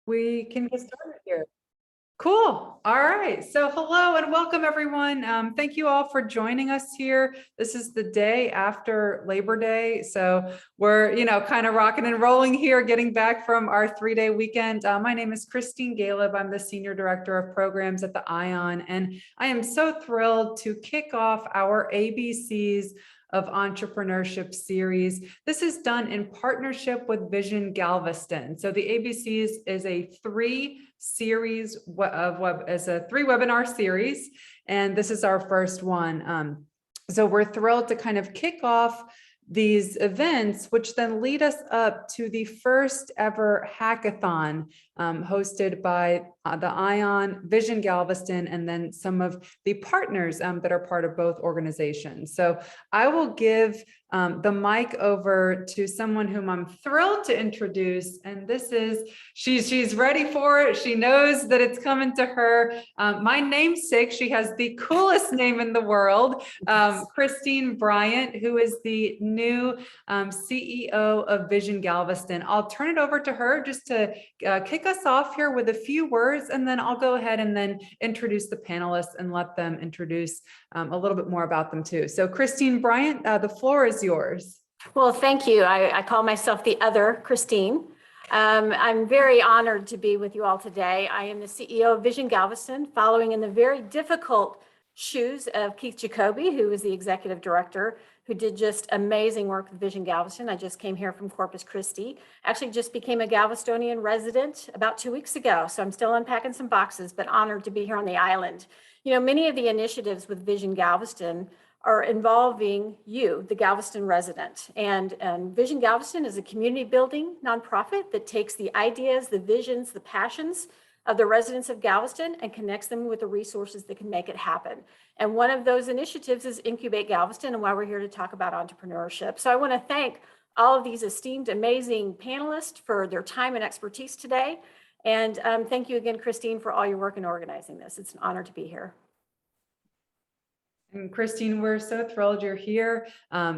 We can get started here. Cool. All right. So hello and welcome everyone. Thank you all for joining us here. This is the day after Labor Day. So we're, kind of rocking and rolling here, getting back from our 3-day weekend. My name is Christine Galeb. I'm the Senior Director of Programs at the ION, and I am so thrilled to kick off our ABCs of Entrepreneurship series. This is done in partnership with Vision Galveston. So the ABCs is a three webinar series, and this is our first one. So we're thrilled to kind of kick off these events, which then lead us up to the first ever hackathon hosted by the ION, Vision Galveston, and then some of the partners that are part of both organizations. So I will give the mic over to someone whom I'm thrilled to introduce, and this is, she's ready for it. She knows that it's coming to her. My namesake, she has the coolest name in the world, Christine Bryant, who is the new CEO of Vision Galveston. I'll turn it over to her just to kick us off here with a few words, and then I'll go ahead and then introduce the panelists and let them introduce a little bit more about them too. So Christine Bryant, the floor is yours. Well, thank you. I call myself the other Christine. I'm very honored to be with you all today. I am the CEO of Vision Galveston, following in the very difficult shoes of Keith Jacoby, who is the executive director, who did just amazing work with Vision Galveston. I just came here from Corpus Christi. Actually just became a Galvestonian resident about 2 weeks ago. So I'm still unpacking some boxes, but honored to be here on the island. You know, many of the initiatives with Vision Galveston are involving you, the Galveston resident. And Vision Galveston is a community building nonprofit that takes the ideas, the visions, the passions of the residents of Galveston and connects them with the resources that can make it happen. And one of those initiatives is Incubate Galveston, and why we're here to talk about entrepreneurship. So I want to thank all of these esteemed, amazing panelists for their time and expertise today. And thank you again, Christine, for all your work in organizing this. It's an honor to be here. And Christine, we're so thrilled you're here.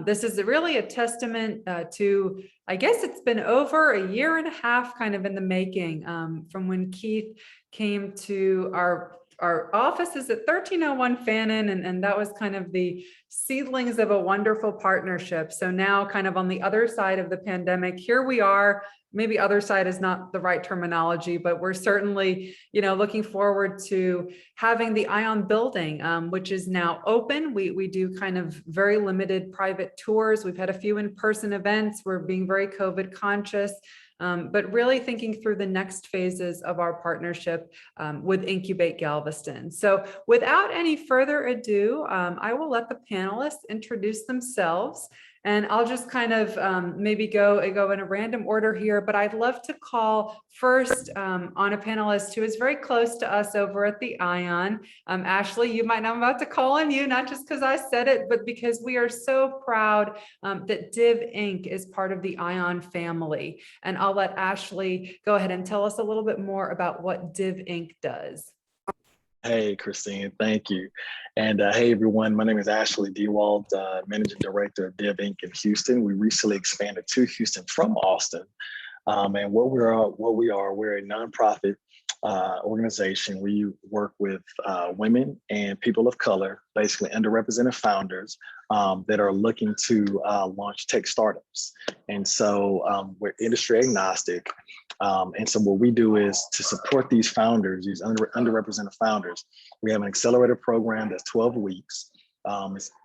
This is really a testament to, I guess it's been over a year and a half kind of in the making from when Keith came to our office is at 1301 Fannin, and that was kind of the seedlings of a wonderful partnership. So now kind of on the other side of the pandemic, here we are. Maybe other side is not the right terminology, but we're certainly, looking forward to having the ION building, which is now open. We do kind of very limited private tours. We've had a few in-person events. We're being very COVID conscious. But really thinking through the next phases of our partnership with Incubate Galveston. So without any further ado, I will let the panelists introduce themselves. And I'll just kind of maybe go in a random order here, but I'd love to call first on a panelist who is very close to us over at the ION. Ashley, you might know I'm about to call on you, not just because I said it, but because we are so proud that Div Inc. is part of the ION family. And I'll let Ashley go ahead and tell us a little bit more about what Div Inc. does. Hey, Christine, thank you. And hey, everyone, my name is Ashley Dewald, Managing Director of Div Inc. in Houston. We recently expanded to Houston from Austin. And what we are, we're a nonprofit organization. We work with women and people of color, basically underrepresented founders that are looking to launch tech startups. And so we're industry agnostic. And so what we do is to support these founders, these underrepresented founders. We have an accelerator program that's 12 weeks.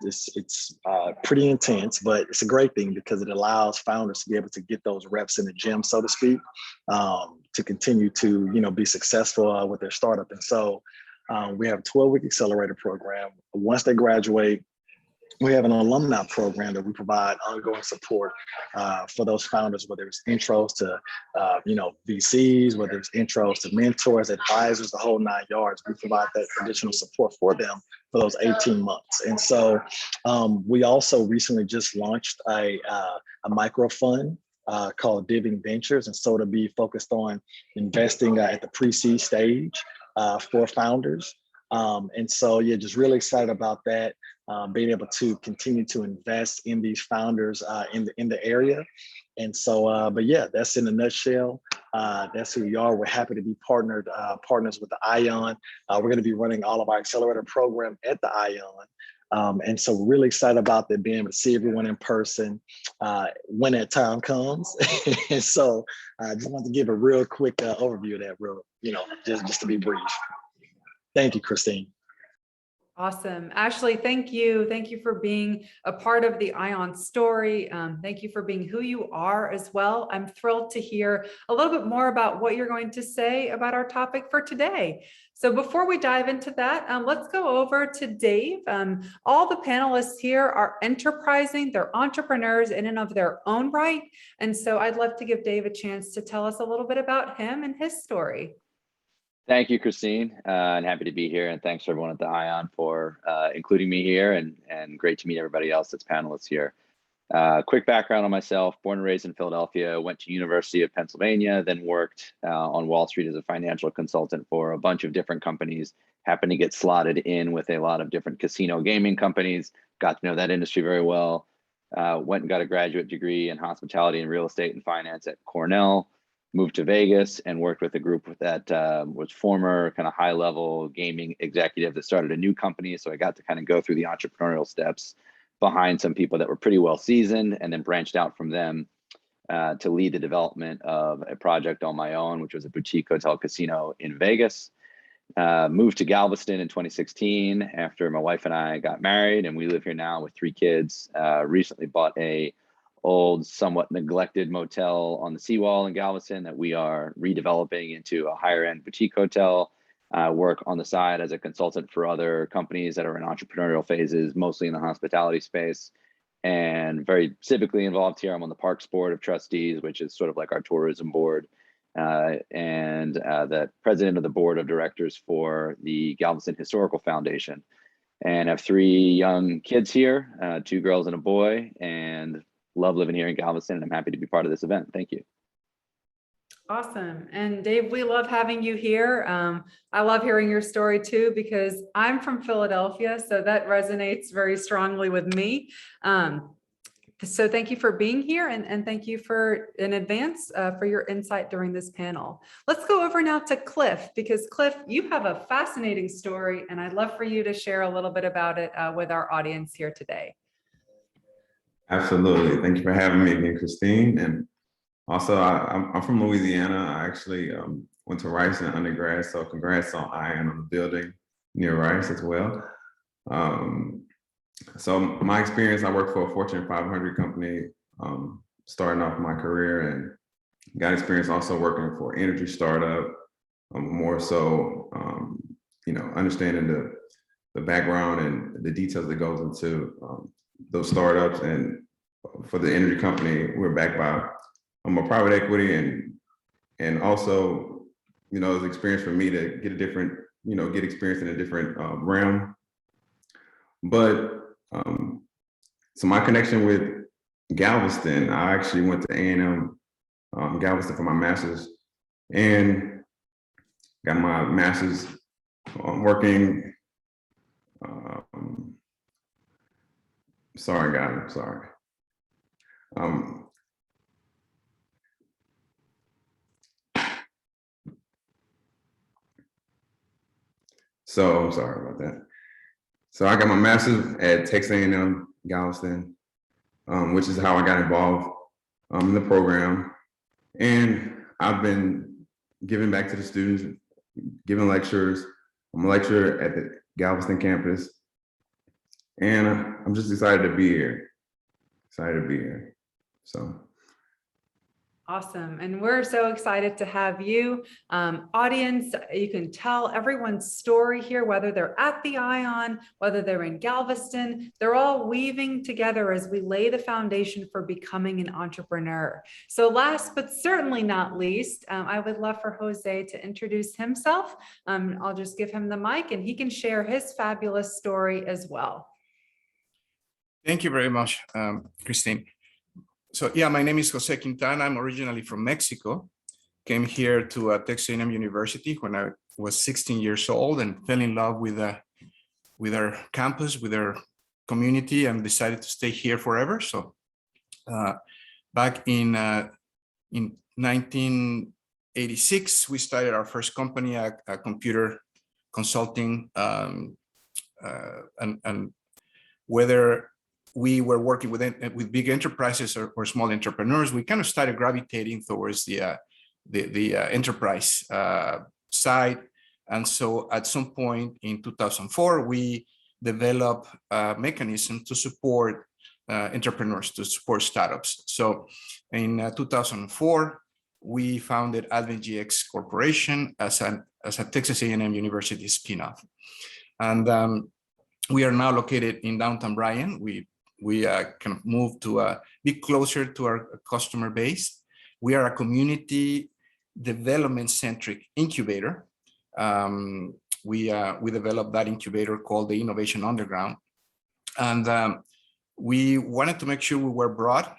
It's pretty intense, but it's a great thing because it allows founders to be able to get those reps in the gym, so to speak, to continue to be successful with their startup. And so we have a 12-week accelerator program. Once they graduate, we have an alumni program that we provide ongoing support for those founders, whether it's intros to, VCs, whether it's intros to mentors, advisors, the whole 9 yards. We provide that additional support for them for those 18 months. And so we also recently just launched a micro fund called Diving Ventures. And so to be focused on investing at the pre-seed stage for founders. And so, yeah, just really excited about that. Being able to continue to invest in these founders in the area. And so, but yeah, that's in a nutshell. That's who we are. We're happy to be partners with the ION. We're going to be running all of our accelerator program at the ION. And so really excited about that, being able to see everyone in person when that time comes. And so I just want to give a real quick overview of that, just to be brief. Thank you, Christine. Awesome. Ashley, thank you. Thank you for being a part of the ION story. Thank you for being who you are as well. I'm thrilled to hear a little bit more about what you're going to say about our topic for today. So before we dive into that, let's go over to Dave. All the panelists here are enterprising, they're entrepreneurs in and of their own right. And so I'd love to give Dave a chance to tell us a little bit about him and his story. Thank you, Christine, and happy to be here. And thanks to everyone at the ION for including me here, and great to meet everybody else that's panelists here. Quick background on myself: born and raised in Philadelphia, went to University of Pennsylvania, then worked on Wall Street as a financial consultant for a bunch of different companies. Happened to get slotted in with a lot of different casino gaming companies. Got to know that industry very well. Went and got a graduate degree in hospitality and real estate and finance at Cornell. Moved to Vegas and worked with a group that was former kind of high-level gaming executive that started a new company. So I got to kind of go through the entrepreneurial steps behind some people that were pretty well seasoned, and then branched out from them to lead the development of a project on my own, which was a boutique hotel casino in Vegas. Moved to Galveston in 2016 after my wife and I got married, and we live here now with 3 kids. Recently bought a old, somewhat neglected motel on the seawall in Galveston that we are redeveloping into a higher end boutique hotel. Work on the side as a consultant for other companies that are in entrepreneurial phases, mostly in the hospitality space, and very civically involved here. I'm on the Parks Board of Trustees, which is sort of like our tourism board, and the president of the board of directors for the Galveston Historical Foundation, and have 3 young kids here, 2 girls and a boy, and love living here in Galveston, and I'm happy to be part of this event. Thank you. Awesome. And Dave, we love having you here. I love hearing your story too, because I'm from Philadelphia, so that resonates very strongly with me. So thank you for being here, and thank you for in advance for your insight during this panel. Let's go over now to Cliff, because Cliff, you have a fascinating story, and I'd love for you to share a little bit about it with our audience here today. Absolutely. Thank you for having me again, Christine. And also, I'm from Louisiana. I actually went to Rice in undergrad, so congrats on ION on the building near Rice as well. So my experience, I worked for a Fortune 500 company, starting off my career, and got experience also working for an energy startup, more so, understanding the background and the details that goes into those startups. And for the energy company, we're backed by a private equity, and also, it was an experience for me to get a different, get experience in a different realm. But so my connection with Galveston, I actually went to A&M Galveston for my master's, and got my master's working. Sorry, guys, I'm sorry. So I'm sorry about that. So I got my master's at Texas A&M Galveston, which is how I got involved in the program. And I've been giving back to the students, giving lectures. I'm a lecturer at the Galveston campus. And I'm just excited to be here. So. Awesome. And we're so excited to have you. Audience, you can tell everyone's story here, whether they're at the ION, whether they're in Galveston, they're all weaving together as we lay the foundation for becoming an entrepreneur. So last, but certainly not least, I would love for Jose to introduce himself. I'll just give him the mic and he can share his fabulous story as well. Thank you very much, Christine. So yeah, my name is Jose Quintana. I'm originally from Mexico. Came here to Texas A&M University when I was 16 years old and fell in love with our campus, with our community, and decided to stay here forever. So back in 19 86, we started our first company, a computer consulting, and whether we were working with big enterprises or small entrepreneurs, we kind of started gravitating towards the enterprise side. And so at some point in 2004, we developed a mechanism to support entrepreneurs, to support startups. So in 2004, we founded AdventGX Corporation as a Texas A&M University spinoff. And we are now located in downtown Bryan. We kind of moved to be closer to our customer base. We are a community development-centric incubator. We developed that incubator called the Innovation Underground. And we wanted to make sure we were broad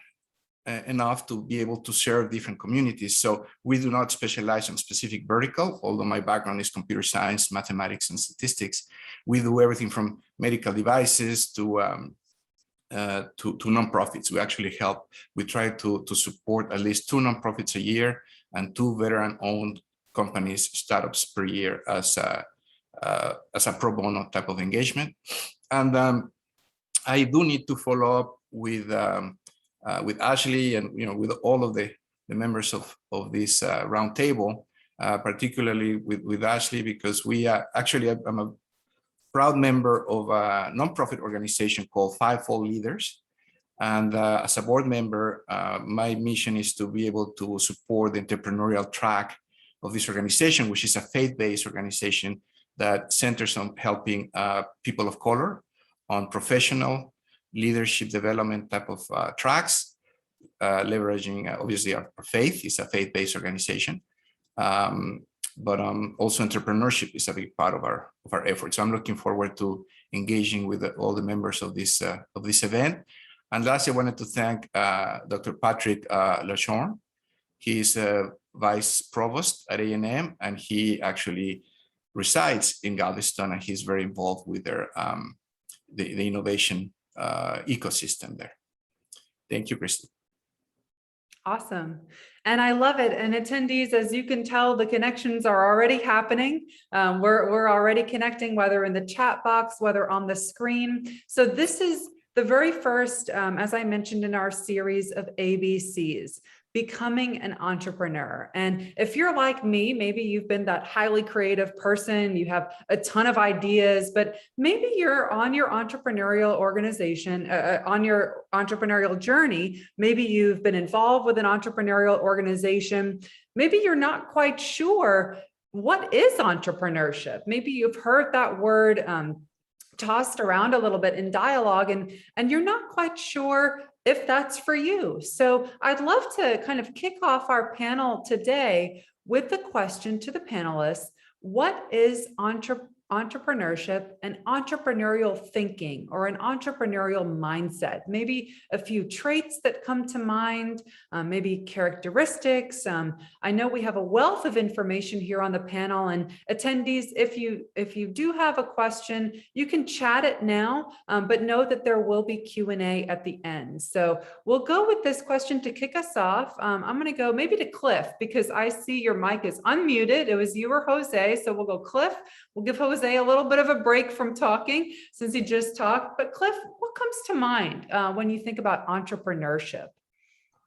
enough to be able to serve different communities. So we do not specialize on specific vertical, although my background is computer science, mathematics, and statistics. We do everything from medical devices to nonprofits. We actually help. We try to support at least 2 nonprofits a year and 2 veteran-owned companies, startups per year as a pro bono type of engagement. And I do need to follow up with Ashley and with all of the members of this round table, particularly with Ashley, because we actually, I'm a proud member of a nonprofit organization called Fivefold Leaders. And as a board member, my mission is to be able to support the entrepreneurial track of this organization, which is a faith-based organization that centers on helping people of color on professional leadership development type of tracks, leveraging obviously our faith. Is a faith-based organization, but also entrepreneurship is a big part of our efforts. So I'm looking forward to engaging with all the members of this event. And lastly, I wanted to thank Dr. Patrick Lachorn. He is a vice provost at A&M, and he actually resides in Galveston, and he's very involved with their the innovation ecosystem there. Thank you, Christy. Awesome. And I love it. And attendees, as you can tell, the connections are already happening. We're already connecting, whether in the chat box, whether on the screen. So this is the very first, as I mentioned in our series of ABCs, becoming an entrepreneur. And if you're like me, maybe you've been that highly creative person, you have a ton of ideas, but maybe you're on your entrepreneurial organization, on your entrepreneurial journey. Maybe you've been involved with an entrepreneurial organization. Maybe you're not quite sure what is entrepreneurship. Maybe you've heard that word tossed around a little bit in dialogue, and you're not quite sure if that's for you. So I'd love to kind of kick off our panel today with the question to the panelists: what is entrepreneurship and entrepreneurial thinking, or an entrepreneurial mindset? Maybe a few traits that come to mind, maybe characteristics. I know we have a wealth of information here on the panel, and attendees, if you do have a question, you can chat it now, but know that there will be Q&A at the end. So we'll go with this question to kick us off. I'm going to go maybe to Cliff, because I see your mic is unmuted. It was you or Jose, so we'll go Cliff. We'll give Jose a little bit of a break from talking since he just talked. But Cliff, what comes to mind when you think about entrepreneurship?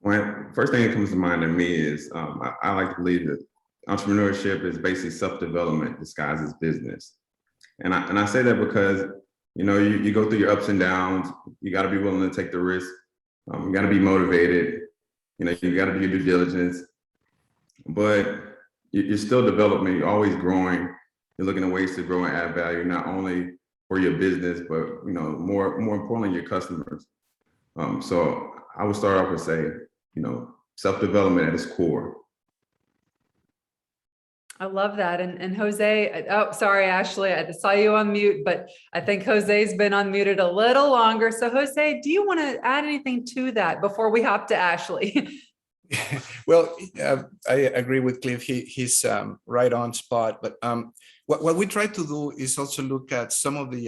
Well, first thing that comes to mind to me is I like to believe that entrepreneurship is basically self-development disguised as business. And I say that because, you go through your ups and downs. You got to be willing to take the risk. You got to be motivated. You got to do your due diligence. But you're still developing. You're always growing. You're looking at ways to grow and add value, not only for your business, but more importantly, your customers. So I would start off with say, self-development at its core. I love that. And Jose, oh, sorry, Ashley, I saw you on mute, but I think Jose's been unmuted a little longer. So Jose, do you want to add anything to that before we hop to Ashley? Well, I agree with Cliff. He's right on spot. But what we try to do is also look at some of the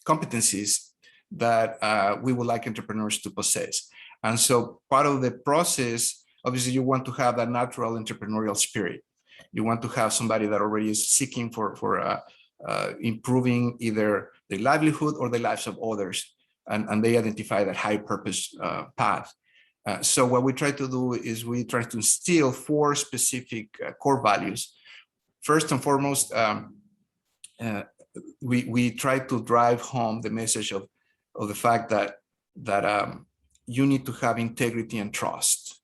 competencies that we would like entrepreneurs to possess. And so part of the process, obviously, you want to have that natural entrepreneurial spirit. You want to have somebody that already is seeking for improving either the livelihood or the lives of others, and they identify that high purpose path. So what we try to do is we try to instill 4 specific core values. First and foremost, we try to drive home the message of the fact that you need to have integrity and trust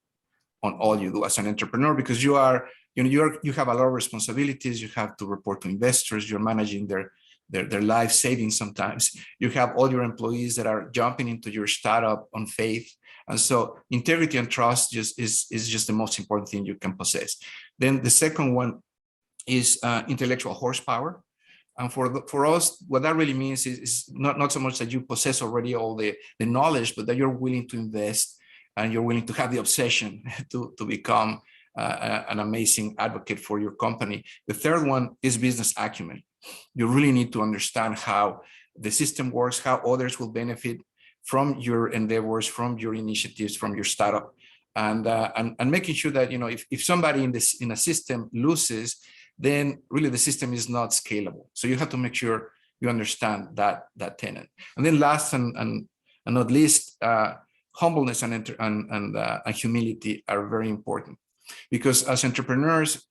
on all you do as an entrepreneur, because you have a lot of responsibilities. You have to report to investors. You're managing their life savings sometimes. You have all your employees that are jumping into your startup on faith. And so integrity and trust is just the most important thing you can possess. Then the second one is intellectual horsepower. And for us, what that really means is not so much that you possess already all the knowledge, but that you're willing to invest and you're willing to have the obsession to become an amazing advocate for your company. The third one is business acumen. You really need to understand how the system works, how others will benefit from your endeavors, from your initiatives, from your startup, and making sure that, if somebody in a system loses, then really the system is not scalable. So you have to make sure you understand that tenet. And then last and not least, humbleness and humility are very important, because as entrepreneurs,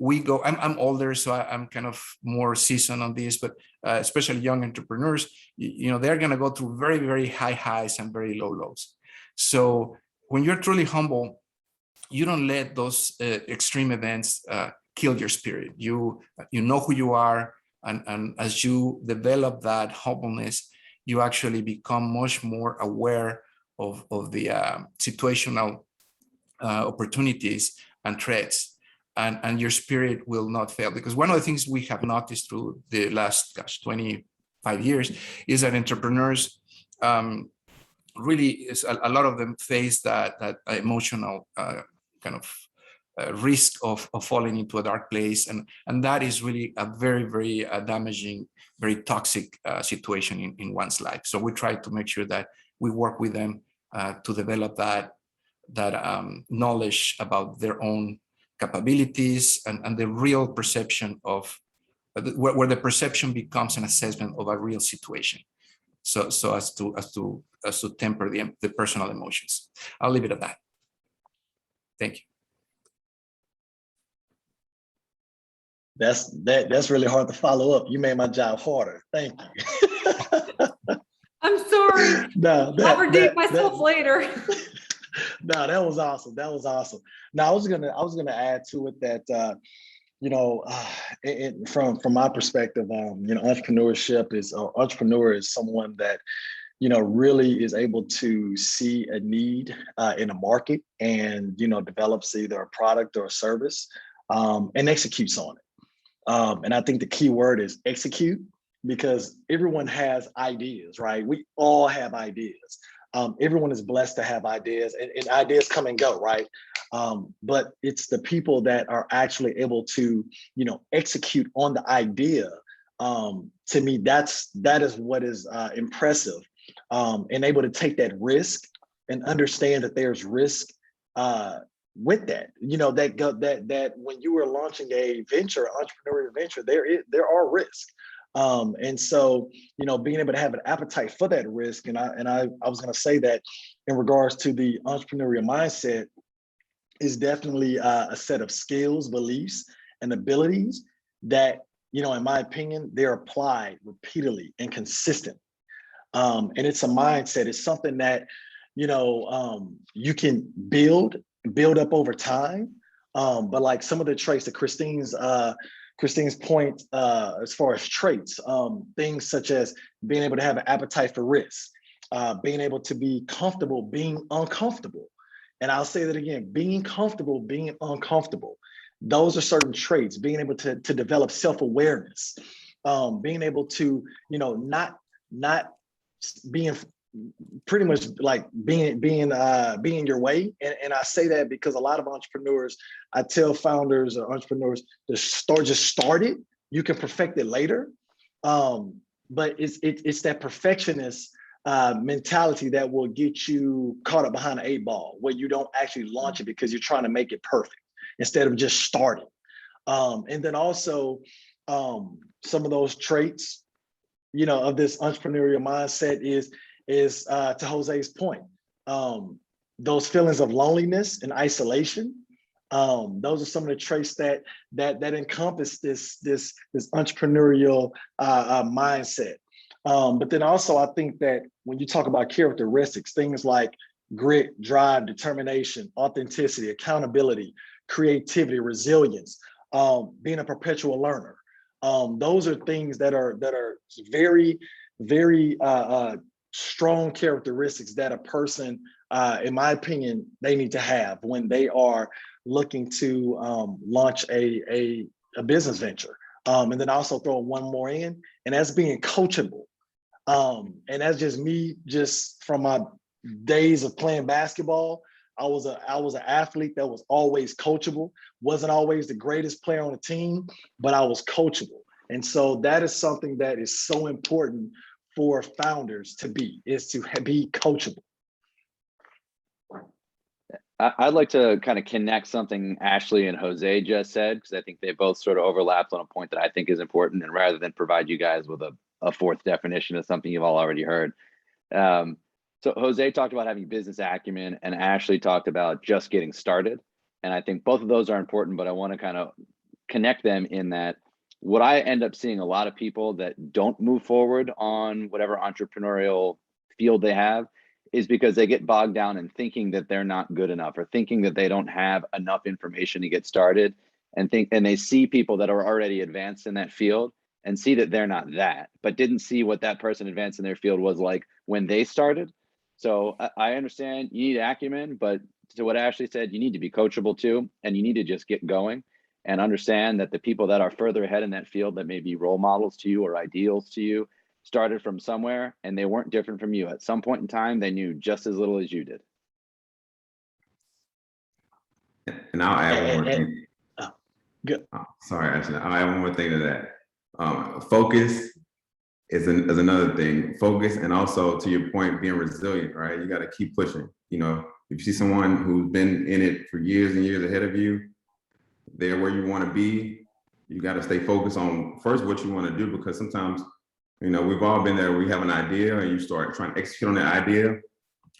I'm older, so I'm kind of more seasoned on this, but especially young entrepreneurs, they're going to go through very, very high highs and very low lows. So when you're truly humble, you don't let those extreme events kill your spirit. You know who you are, and as you develop that humbleness, you actually become much more aware of the situational opportunities and threats. And your spirit will not fail. Because one of the things we have noticed through the last 25 years is that entrepreneurs really, a lot of them face that emotional kind of risk of falling into a dark place. And that is really a very, very damaging, very toxic situation in one's life. So we try to make sure that we work with them to develop that knowledge about their own capabilities and the real perception of where the perception becomes an assessment of a real situation. So as to temper the personal emotions. I'll leave it at that. Thank you. That's really hard to follow up. You made my job harder. Thank you. I'm sorry. I'll redeem myself later. No, that was awesome. That was awesome. Now I was gonna add to it that from my perspective, entrepreneur is someone that really is able to see a need in a market and develops either a product or a service and executes on it. And I think the key word is execute, because everyone has ideas, right? We all have ideas. Everyone is blessed to have ideas, and ideas come and go, right? But it's the people that are actually able to, execute on the idea. To me, that is what is impressive, and able to take that risk and understand that there's risk with that. That when you are launching a venture, entrepreneurial venture, there are risks. And so, being able to have an appetite for that risk, and I was going to say that in regards to the entrepreneurial mindset is definitely a set of skills, beliefs, and abilities that, in my opinion, they're applied repeatedly and consistently. And it's a mindset. It's something that, you can build up over time. But like some of the traits that Christine's point as far as traits, things such as being able to have an appetite for risk, being able to be comfortable being uncomfortable. And I'll say that again, being comfortable being uncomfortable. Those are certain traits. Being able to develop self-awareness, being able to, not being pretty much like being your way. And I say that because a lot of entrepreneurs, I tell founders or entrepreneurs to start it. You can perfect it later. But it's that perfectionist mentality that will get you caught up behind an 8 ball, where you don't actually launch it because you're trying to make it perfect instead of just starting. And then also some of those traits, you know, of this entrepreneurial mindset is to Jose's point, those feelings of loneliness and isolation. Those are some of the traits that encompass this entrepreneurial mindset. But then also, I think that when you talk about characteristics, things like grit, drive, determination, authenticity, accountability, creativity, resilience, being a perpetual learner. Those are things that are very, very strong characteristics that a person, in my opinion, they need to have when they are looking to launch a business venture. And then also throw one more in, and that's being coachable. And that's just me, just from my days of playing basketball. I was an athlete that was always coachable, wasn't always the greatest player on the team, but I was coachable. And so that is something that is so important for founders to be coachable. I'd like to kind of connect something Ashley and Jose just said, because I think they both sort of overlapped on a point that I think is important. And rather than provide you guys with a fourth definition of something you've all already heard. So Jose talked about having business acumen, and Ashley talked about just getting started. And I think both of those are important, but I want to kind of connect them in that what I end up seeing a lot of people that don't move forward on whatever entrepreneurial field they have is because they get bogged down in thinking that they're not good enough, or thinking that they don't have enough information to get started, and they see people that are already advanced in that field and see that they're not that, but didn't see what that person advanced in their field was like when they started. So I understand you need acumen, but to what Ashley said, you need to be coachable too, and you need to just get going and understand that the people that are further ahead in that field that may be role models to you or ideals to you started from somewhere, and they weren't different from you. At some point in time, they knew just as little as you did. And I'll add one more thing. Good. Sorry, Ashley. I'll add one more thing to that. Focus is another thing. Focus, and also to your point, being resilient, right? You got to keep pushing. You know, if you see someone who's been in it for years and years ahead of you, they're where you want to be. You got to stay focused on first what you want to do, because sometimes, you know, we've all been there. We have an idea and you start trying to execute on that idea.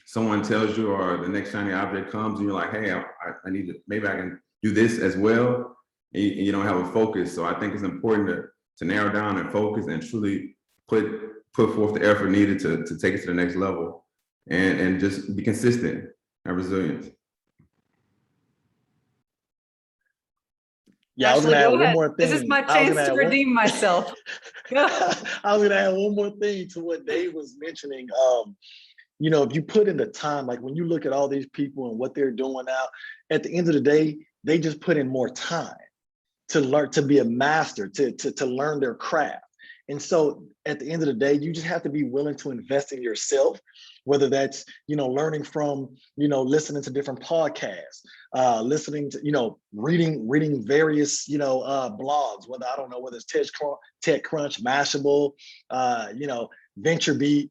Someone tells you, or the next shiny object comes, and you're like, hey, I need to, maybe I can do this as well. And you don't have a focus. So I think it's important to narrow down and focus and truly put forth the effort needed to take it to the next level, and just be consistent and resilient. Yeah, I was gonna add one more thing. This is my chance to redeem myself. I was gonna add one more thing to what Dave was mentioning. You know, if you put in the time, like when you look at all these people and what they're doing now, at the end of the day, they just put in more time to learn, to be a master, to learn their craft. And so at the end of the day, you just have to be willing to invest in yourself, whether that's, you know, learning from, you know, listening to different podcasts, listening to, you know, reading various, you know, blogs, whether it's TechCrunch, Mashable, you know, VentureBeat.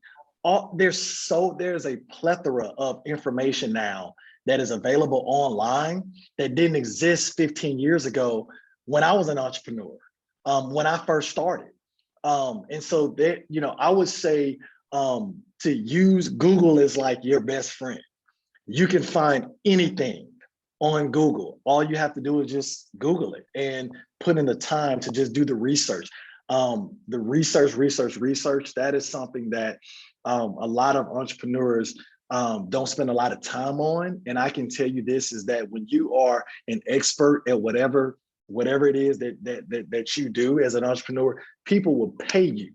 There's a plethora of information now that is available online that didn't exist 15 years ago when I was an entrepreneur, when I first started. And so that, you know, I would say to use Google as like your best friend. You can find anything on Google. All you have to do is just Google it and put in the time to just do the research. The research, that is something that a lot of entrepreneurs don't spend a lot of time on. And I can tell you this is that when you are an expert at whatever it is that you do as an entrepreneur, people will pay you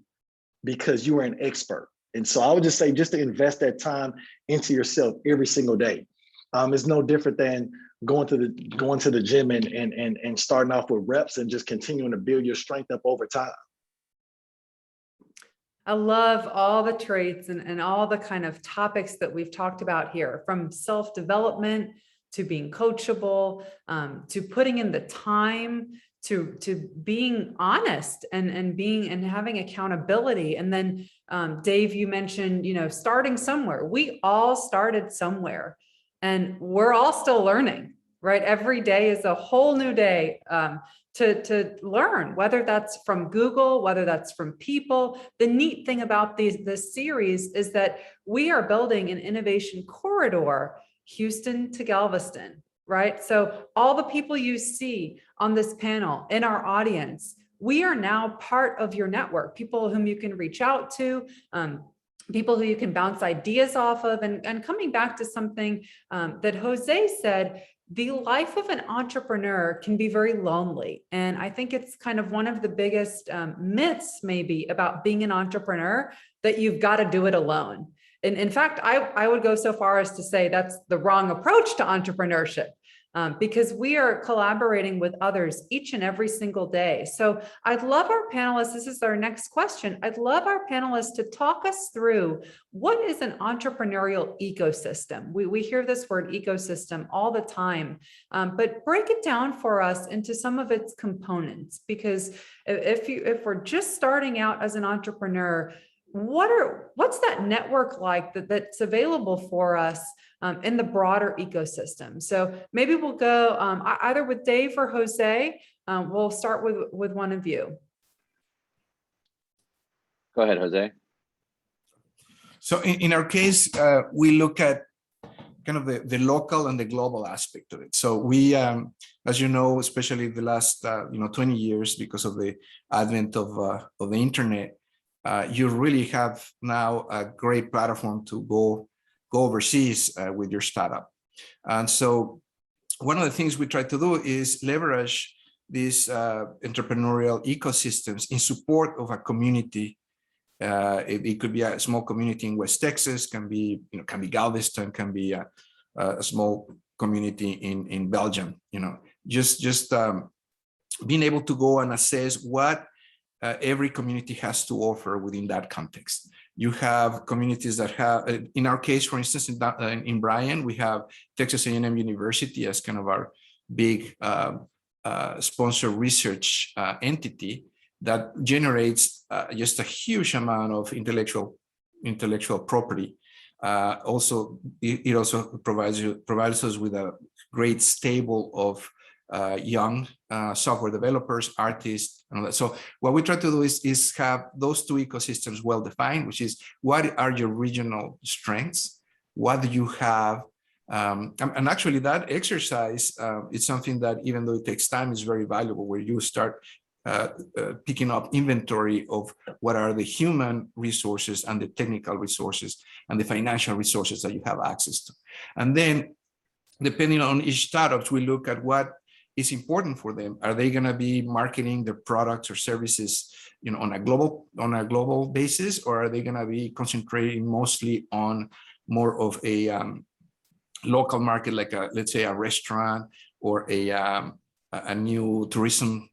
because you are an expert. And so I would just say, just to invest that time into yourself every single day. It's no different than going to the gym and starting off with reps and just continuing to build your strength up over time. I love all the traits and all the kind of topics that we've talked about here, from self-development to being coachable, to putting in the time, to being honest and having accountability. And then Dave, you mentioned, you know, starting somewhere. We all started somewhere, and we're all still learning, right? Every day is a whole new day to learn, whether that's from Google, whether that's from people. The neat thing about this series is that we are building an innovation corridor, Houston to Galveston, right? So all the people you see on this panel in our audience, we are now part of your network, people whom you can reach out to, people who you can bounce ideas off of. And coming back to something that Jose said, the life of an entrepreneur can be very lonely. And I think it's kind of one of the biggest myths maybe about being an entrepreneur, that you've got to do it alone. And in fact, I would go so far as to say that's the wrong approach to entrepreneurship. Because we are collaborating with others each and every single day. So I'd love our panelists, this is our next question, I'd love our panelists to talk us through what is an entrepreneurial ecosystem. We hear this word ecosystem all the time, but break it down for us into some of its components, because if we're just starting out as an entrepreneur, what's that network like that's available for us in the broader ecosystem? So maybe we'll go either with Dave or Jose. We'll start with one of you. Go ahead, Jose. So in our case, we look at kind of the local and the global aspect of it. So we, as you know, especially the last 20 years, because of the advent of the internet, you really have now a great platform to go overseas with your startup. And so one of the things we try to do is leverage these entrepreneurial ecosystems in support of a community. It could be a small community in West Texas, can be Galveston, can be a small community in Belgium. Just being able to go and assess what every community has to offer within that context. You have communities that have, in our case, for instance, in Bryan, we have Texas A&M University as kind of our big sponsor research entity that generates just a huge amount of intellectual property. Also, it also provides us with a great stable of young software developers, artists, and all that. So what we try to do is have those two ecosystems well defined, which is what are your regional strengths? What do you have? And actually that exercise is something that, even though it takes time, is very valuable, where you start picking up inventory of what are the human resources and the technical resources and the financial resources that you have access to. And then depending on each startup, we look at what is important for them. Are they going to be marketing their products or services, on a global basis, or are they going to be concentrating mostly on more of a local market, like let's say a restaurant or a new tourism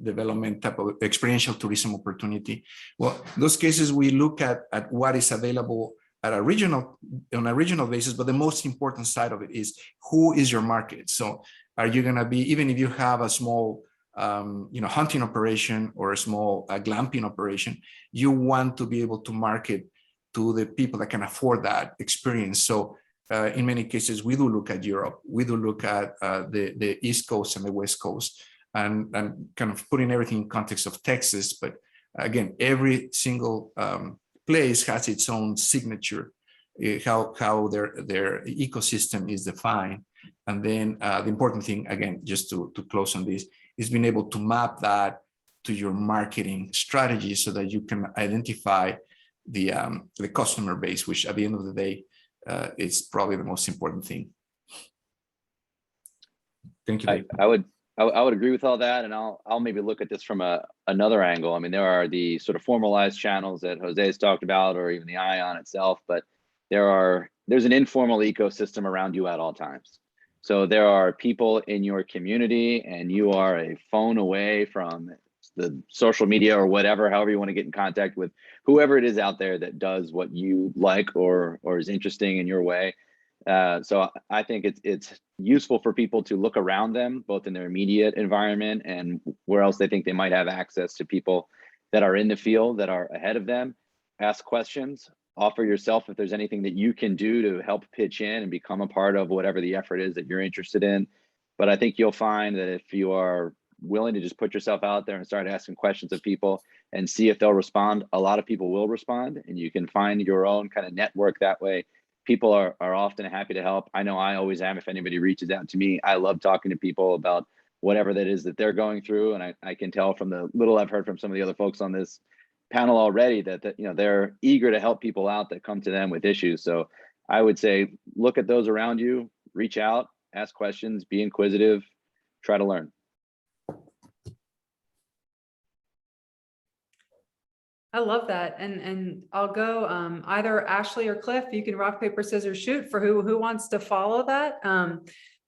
development type of experiential tourism opportunity? Well, in those cases, we look at what is available on a regional basis, but the most important side of it is who is your market. So are you going to be, even if you have a small hunting operation or a small glamping operation, you want to be able to market to the people that can afford that experience. So in many cases, we do look at Europe, we do look at the East Coast and the West Coast, and kind of putting everything in context of Texas. But again, every single place has its own signature, how their ecosystem is defined. And then the important thing, again, just to close on this, is being able to map that to your marketing strategy so that you can identify the customer base, which at the end of the day is probably the most important thing. Thank you. I would agree with all that, and I'll maybe look at this from another angle. I mean, there are the sort of formalized channels that Jose has talked about, or even the ION itself, but there's an informal ecosystem around you at all times. So there are people in your community, and you are a phone away from the social media or whatever, however you want to get in contact with whoever it is out there that does what you like or is interesting in your way. So I think it's useful for people to look around them, both in their immediate environment and where else they think they might have access to people that are in the field that are ahead of them. Ask questions, offer yourself if there's anything that you can do to help pitch in and become a part of whatever the effort is that you're interested in. But I think you'll find that if you are willing to just put yourself out there and start asking questions of people and see if they'll respond, a lot of people will respond, and you can find your own kind of network that way. People are often happy to help. I know I always am if anybody reaches out to me. I love talking to people about whatever that is that they're going through. And I can tell from the little I've heard from some of the other folks on this panel already that you know, they're eager to help people out that come to them with issues. So I would say, look at those around you, reach out, ask questions, be inquisitive, try to learn. I love that. And I'll go either Ashley or Cliff, you can rock, paper, scissors, shoot for who wants to follow that.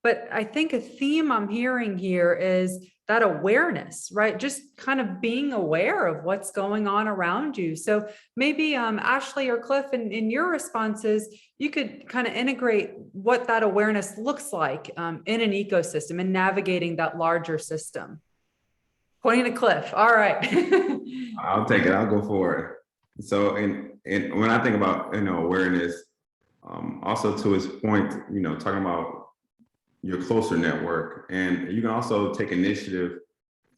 But I think a theme I'm hearing here is that awareness, right? Just kind of being aware of what's going on around you. So maybe Ashley or Cliff, in your responses, you could kind of integrate what that awareness looks like in an ecosystem and navigating that larger system. Pointing to Cliff. All right. I'll take it. I'll go for it. So, and when I think about, awareness, also to his point, talking about your closer network, and you can also take initiative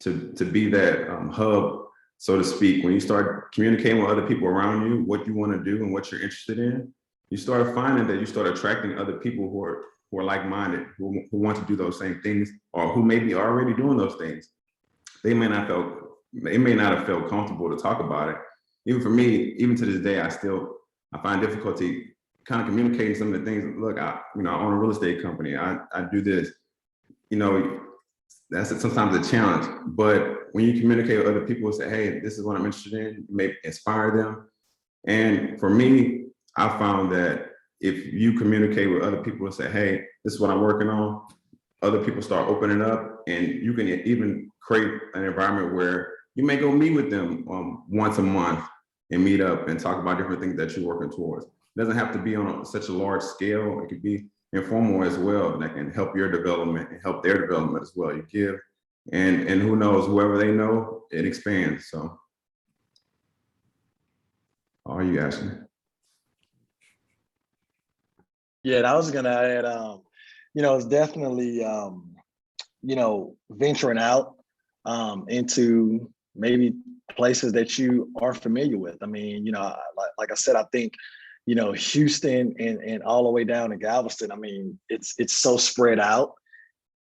to be that hub, so to speak. When you start communicating with other people around you, what you want to do and what you're interested in, you start finding that you start attracting other people who are like-minded, who want to do those same things, or who may be already doing those things. They may not have felt comfortable to talk about it. Even for me, even to this day, I find difficulty kind of communicating some of the things. Look, I own a real estate company. I do this. That's sometimes a challenge. But when you communicate with other people and say, hey, this is what I'm interested in, you may inspire them. And for me, I found that if you communicate with other people and say, hey, this is what I'm working on, other people start opening up, and you can even create an environment where you may go meet with them once a month and meet up and talk about different things that you're working towards. It doesn't have to be on such a large scale. It could be informal as well, and that can help your development and help their development as well. You give, and who knows, whoever they know, it expands. So, are you Ashley? Yeah, I was gonna add, it's definitely, venturing out into maybe places that you are familiar with. I mean, like I said, I think, Houston and all the way down to Galveston, I mean, it's so spread out,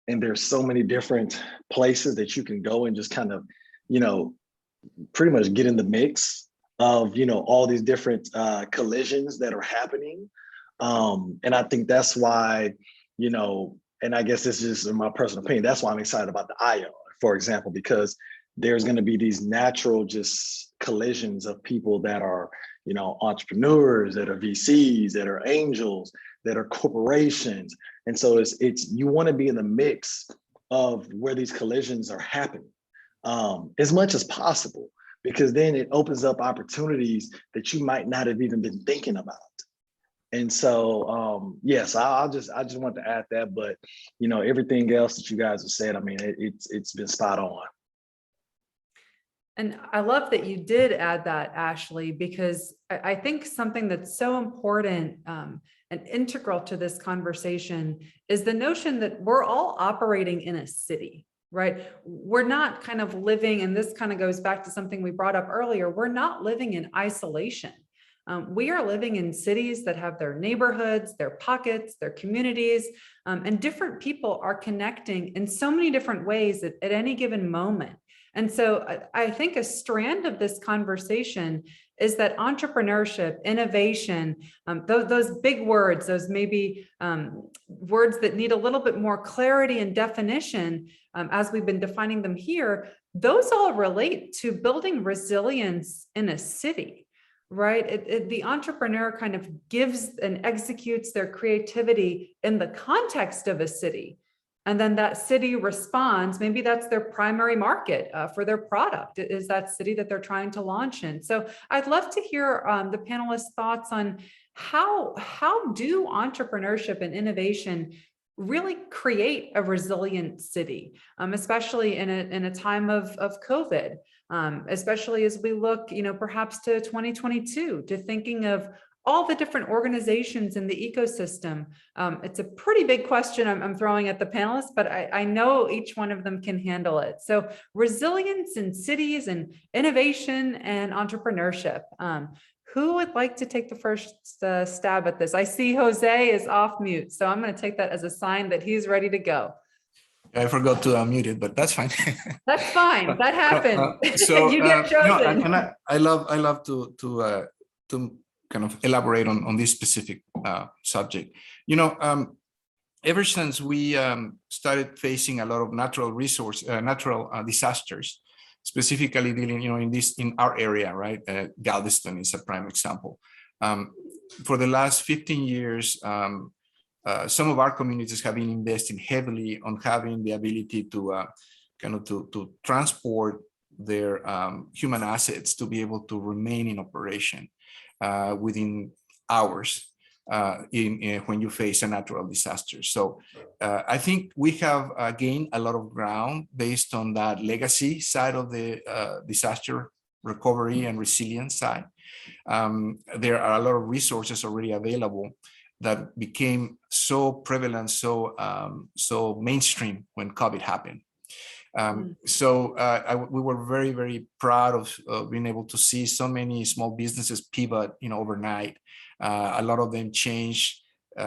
and there's so many different places that you can go and just kind of, pretty much get in the mix of, all these different collisions that are happening. And I think that's why, and I guess this is my personal opinion, that's why I'm excited about the IO, for example, because there's going to be these natural just collisions of people that are, entrepreneurs, that are VCs, that are angels, that are corporations. And so it's you want to be in the mix of where these collisions are happening as much as possible, because then it opens up opportunities that you might not have even been thinking about. And so, yes, I just want to add that, but everything else that you guys have said, I mean, it's been spot on. And I love that you did add that, Ashley, because I think something that's so important and integral to this conversation is the notion that we're all operating in a city, right? We're not kind of living, and this kind of goes back to something we brought up earlier, we're not living in isolation. We are living in cities that have their neighborhoods, their pockets, their communities, and different people are connecting in so many different ways at any given moment. And so I think a strand of this conversation is that entrepreneurship, innovation, those big words, those maybe words that need a little bit more clarity and definition as we've been defining them here, those all relate to building resilience in a city. Right? The entrepreneur kind of gives and executes their creativity in the context of a city. And then that city responds, maybe that's their primary market for their product, is that city that they're trying to launch in. So I'd love to hear the panelists' thoughts on how do entrepreneurship and innovation really create a resilient city, especially in a time of COVID. Especially as we look, perhaps to 2022, to thinking of all the different organizations in the ecosystem? It's a pretty big question I'm throwing at the panelists, but I know each one of them can handle it. So resilience in cities and innovation and entrepreneurship. Who would like to take the first stab at this? I see Jose is off mute, so I'm going to take that as a sign that he's ready to go. I forgot to unmute it, but that's fine. That's fine. That happened. So You get chosen. and I love to kind of elaborate on this specific subject. Ever since we started facing a lot of natural disasters, specifically dealing, in our area, right? Galveston is a prime example. For the last 15 years, some of our communities have been investing heavily on having the ability to to transport their human assets to be able to remain in operation within hours when you face a natural disaster. So I think we have gained a lot of ground based on that legacy side of the disaster recovery and resilience side. There are a lot of resources already available that became so prevalent, so mainstream when COVID happened. We were very, very proud of being able to see so many small businesses pivot, overnight. A lot of them changed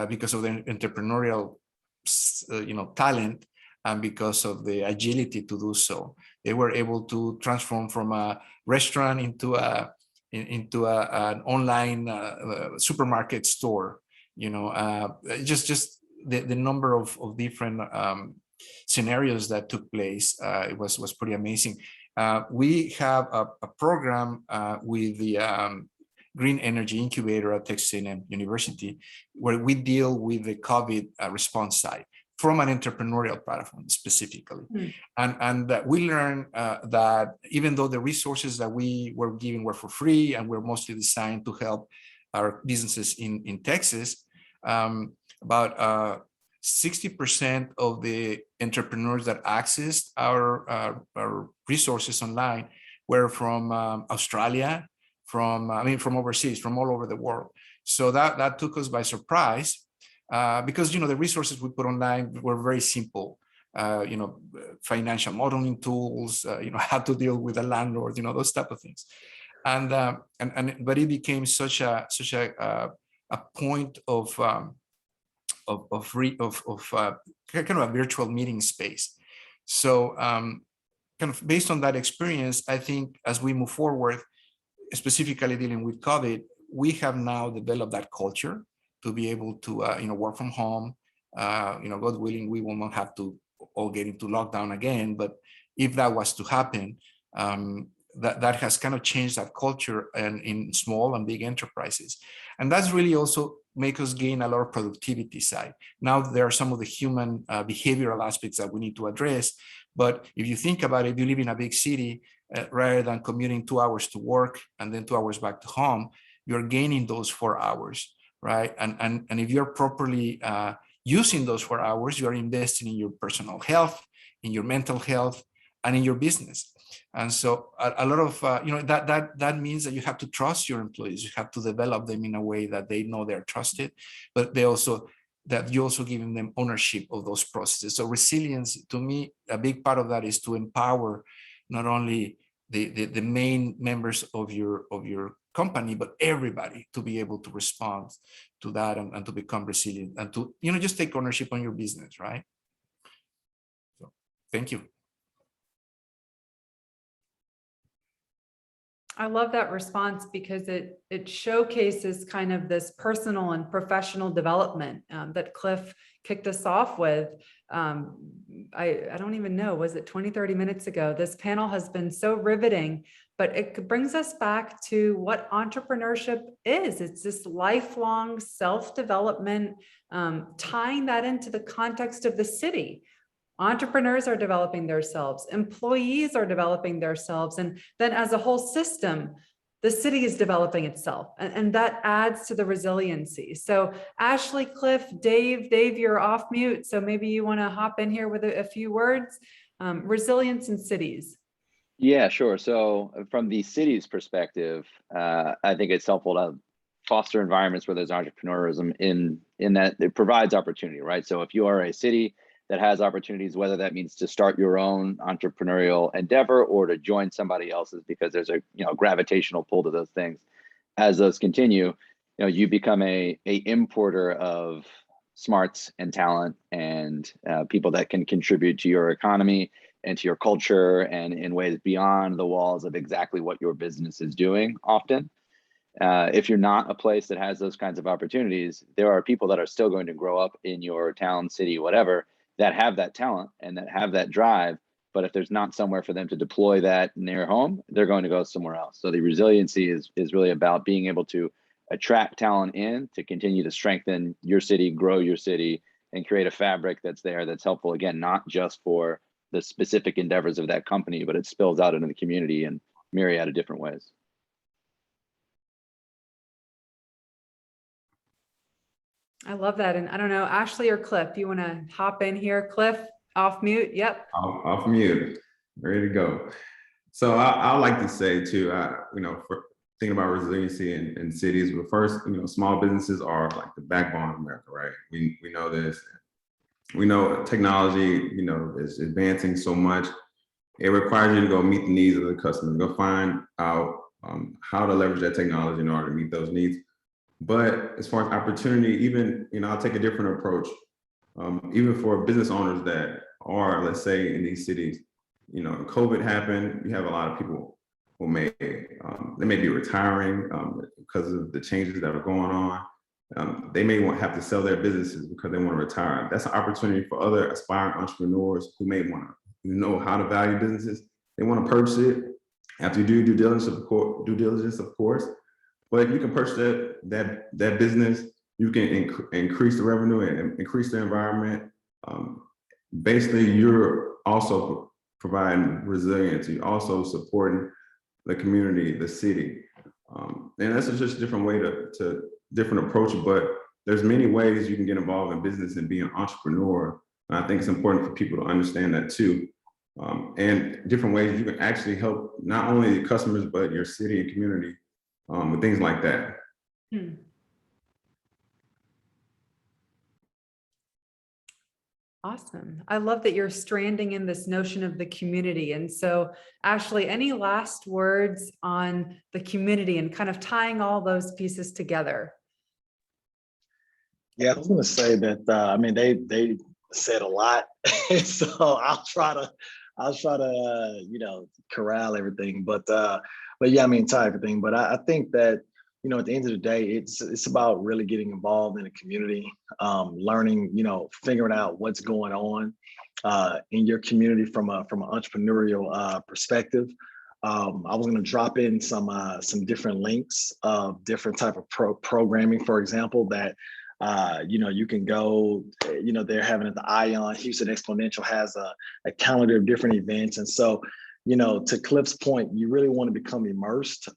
because of their entrepreneurial, talent, and because of the agility to do so. They were able to transform from a restaurant into an online supermarket store. Just the number of different scenarios that took place, it was pretty amazing. We have a program with the Green Energy Incubator at Texas A&M University, where we deal with the COVID response side from an entrepreneurial platform specifically. And we learned that even though the resources that we were giving were for free and were mostly designed to help our businesses in Texas, about 60% of the entrepreneurs that accessed our resources online were from Australia, from overseas, from all over the world. So that took us by surprise because, the resources we put online were very simple. Financial modeling tools, how to deal with a landlord, those type of things. But it became such a point of kind of a virtual meeting space. So kind of based on that experience, I think as we move forward, specifically dealing with COVID, we have now developed that culture to be able to work from home. God willing, we will not have to all get into lockdown again. But if that was to happen, that has kind of changed that culture and in small and big enterprises. And that's really also make us gain a lot of productivity side. Now there are some of the human behavioral aspects that we need to address. But if you think about it, if you live in a big city, rather than commuting 2 hours to work and then 2 hours back to home, you're gaining those 4 hours, right? And if you're properly using those 4 hours, you are investing in your personal health, in your mental health, and in your business. And so a lot of, that means that you have to trust your employees. You have to develop them in a way that they know they're trusted, but that you're also giving them ownership of those processes. So resilience, to me, a big part of that is to empower not only the main members of your company, but everybody to be able to respond to that and to become resilient and to, just take ownership on your business, right? So, thank you. I love that response because it showcases kind of this personal and professional development that Cliff kicked us off with. I don't even know, was it 20, 30 minutes ago? This panel has been so riveting, but it brings us back to what entrepreneurship is. It's this lifelong self-development, tying that into the context of the city. Entrepreneurs are developing themselves, employees are developing themselves, and then as a whole system, the city is developing itself, and that adds to the resiliency. So Ashley, Cliff, Dave, you're off mute, so maybe you want to hop in here with a few words. Resilience in cities. Yeah, sure. So from the city's perspective, I think it's helpful to foster environments where there's entrepreneurism in that it provides opportunity, right? So if you are a city that has opportunities, whether that means to start your own entrepreneurial endeavor or to join somebody else's because there's a gravitational pull to those things, as those continue, you become a importer of smarts and talent and people that can contribute to your economy and to your culture and in ways beyond the walls of exactly what your business is doing often. If you're not a place that has those kinds of opportunities, there are people that are still going to grow up in your town, city, whatever, that have that talent and that have that drive. But if there's not somewhere for them to deploy that near home, they're going to go somewhere else. So the resiliency is really about being able to attract talent in to continue to strengthen your city, grow your city, and create a fabric that's there that's helpful, again, not just for the specific endeavors of that company, but it spills out into the community in myriad of different ways. I love that. And I don't know, Ashley or Cliff, you want to hop in here? Cliff, off mute. Yep. Off mute, ready to go. So I like to say too, for thinking about resiliency in cities, but first, small businesses are like the backbone of America, right? We know this. We know technology, is advancing so much. It requires you to go meet the needs of the customer, go find out how to leverage that technology in order to meet those needs. But as far as opportunity, even, I'll take a different approach. Even for business owners that are, let's say, in these cities, COVID happened, you have a lot of people who they may be retiring because of the changes that are going on. They may have to sell their businesses because they want to retire. That's an opportunity for other aspiring entrepreneurs who may want to know how to value businesses. They want to purchase it after you do due diligence, of course. But you can purchase that business. You can increase the revenue and increase the environment. Basically, you're also providing resilience. You're also supporting the community, the city. And that's just a different way to different approach, but there's many ways you can get involved in business and be an entrepreneur. And I think it's important for people to understand that too. And different ways you can actually help not only customers, but your city and community with things like that. Awesome. I love that you're stranding in this notion of the community. And so, Ashley, any last words on the community and kind of tying all those pieces together? Yeah, I was going to say that, they said a lot. So I'll try to, corral everything, but yeah, tie everything. But I think that, at the end of the day, it's about really getting involved in the community, learning, figuring out what's going on in your community from an entrepreneurial perspective. I was going to drop in some different links of different type of programming, for example, that you can go, they're having at the ION. Houston Exponential has a calendar of different events. And so, to Cliff's point, you really want to become immersed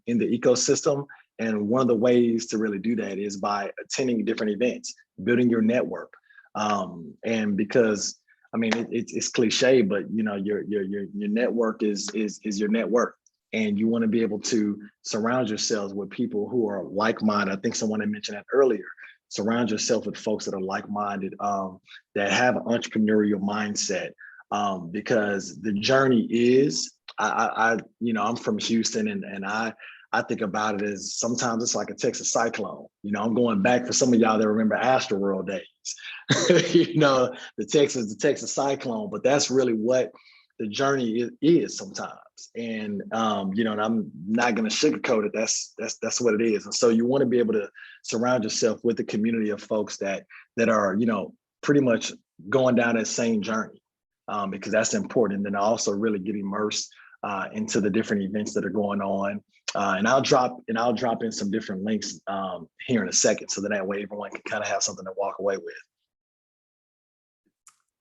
in the ecosystem. And one of the ways to really do that is by attending different events, building your network. And because, it's cliche, but your network is your network. And you want to be able to surround yourselves with people who are like-minded. I think someone had mentioned that earlier. Surround yourself with folks that are like-minded, that have an entrepreneurial mindset, because the journey is, I'm from Houston, and I think about it as sometimes it's like a Texas cyclone. I'm going back for some of y'all that remember Astroworld days, the Texas cyclone, but that's really what the journey is sometimes. And, and I'm not going to sugarcoat it. That's what it is. And so you want to be able to surround yourself with a community of folks that are, pretty much going down that same journey, because that's important. And then also really get immersed into the different events that are going on. And I'll drop in some different links here in a second, so that way everyone can kind of have something to walk away with.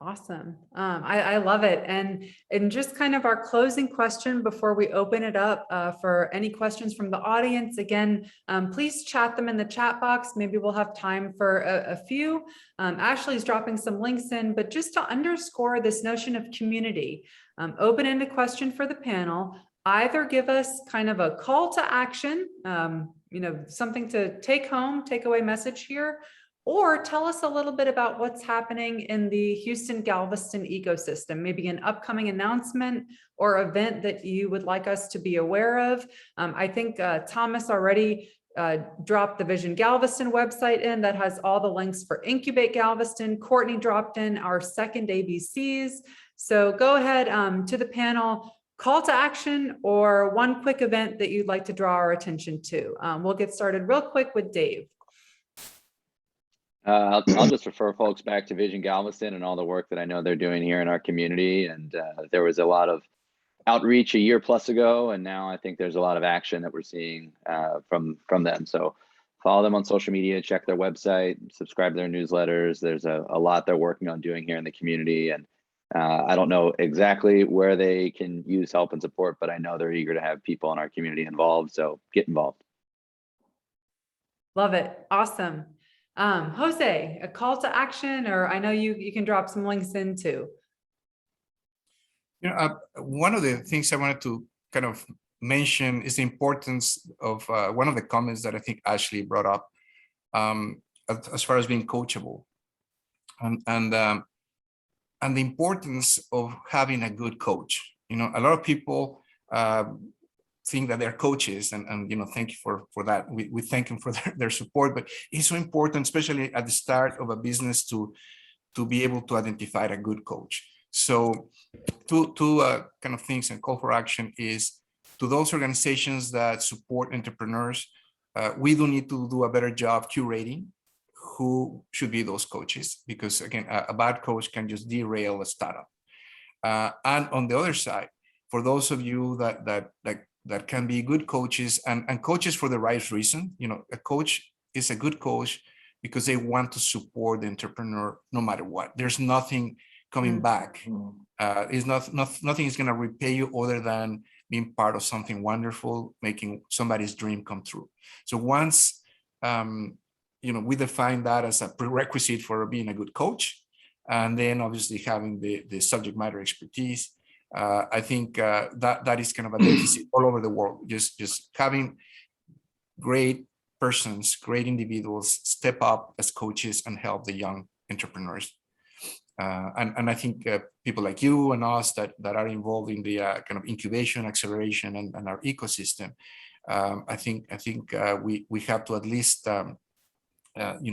Awesome. I love it. And just kind of our closing question before we open it up for any questions from the audience. Again, please chat them in the chat box. Maybe we'll have time for a few. Ashley's dropping some links in, but just to underscore this notion of community, open-ended question for the panel. either give us kind of a call to action, something to take home, takeaway message here, or tell us a little bit about what's happening in the Houston Galveston ecosystem, maybe an upcoming announcement or event that you would like us to be aware of. I think Thomas already dropped the Vision Galveston website in that has all the links for Incubate Galveston. Courtney dropped in our second ABCs. So go ahead to the panel, call to action or one quick event that you'd like to draw our attention to. We'll get started real quick with Dave. I'll just refer folks back to Vision Galveston and all the work that I know they're doing here in our community. And there was a lot of outreach a year plus ago, and now I think there's a lot of action that we're seeing from them. So follow them on social media, check their website, subscribe to their newsletters. There's a lot they're working on doing here in the community. And I don't know exactly where they can use help and support, but I know they're eager to have people in our community involved. So get involved. Love it. Awesome. Jose, a call to action, or I know you can drop some links in too. One of the things I wanted to kind of mention is the importance of one of the comments that I think Ashley brought up as far as being coachable, and the importance of having a good coach. A lot of people think that they're coaches, and thank you for that. We thank them for their support, but it's so important, especially at the start of a business, to be able to identify a good coach. So two kind of things and call for action is to those organizations that support entrepreneurs. We do need to do a better job curating who should be those coaches, because again, a bad coach can just derail a startup. And on the other side, for those of you that can be good coaches and coaches for the right reason, a coach is a good coach because they want to support the entrepreneur no matter what. There's nothing coming back. Nothing is going to repay you other than being part of something wonderful, making somebody's dream come true. So once we define that as a prerequisite for being a good coach, and then obviously having the subject matter expertise, I think that is kind of a deficit all over the world. Just having great persons, great individuals step up as coaches and help the young entrepreneurs. And I think people like you and us that are involved in the kind of incubation, acceleration, and our ecosystem, I think we have to at least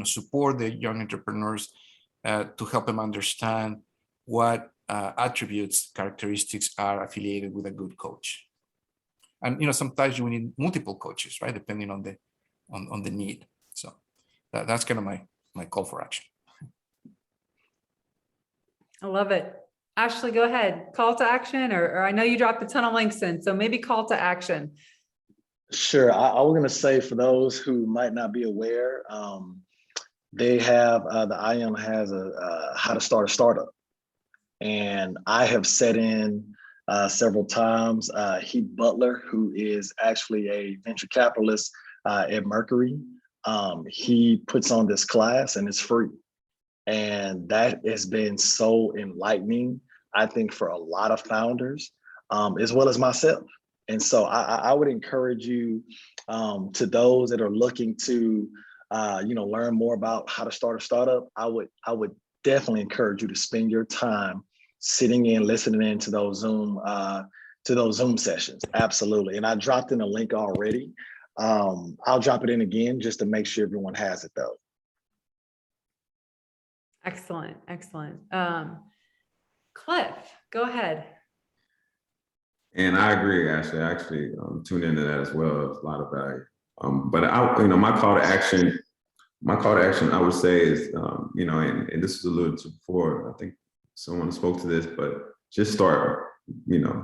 support the young entrepreneurs to help them understand what attributes, characteristics are affiliated with a good coach. And sometimes you need multiple coaches, right, depending on the need. So that's kind of my call for action. I love it. Ashley, go ahead. Call to action, or I know you dropped a ton of links in, so maybe call to action. Sure. I was going to say, for those who might not be aware, they have the ION has a how to start a startup, and I have set in several times. Heath Butler, who is actually a venture capitalist at Mercury, he puts on this class and it's free. And that has been so enlightening, I think, for a lot of founders, as well as myself. And so I would encourage you, to those that are looking to, learn more about how to start a startup. I would definitely encourage you to spend your time sitting in, listening in to those Zoom sessions. Absolutely. And I dropped in a link already. I'll drop it in again just to make sure everyone has it though. Excellent. Cliff, go ahead. And I agree, Ashley. I actually tuned into that as well. It's a lot of value. But my call to action, I would say is, and this was alluded to before. I think someone spoke to this, but just start.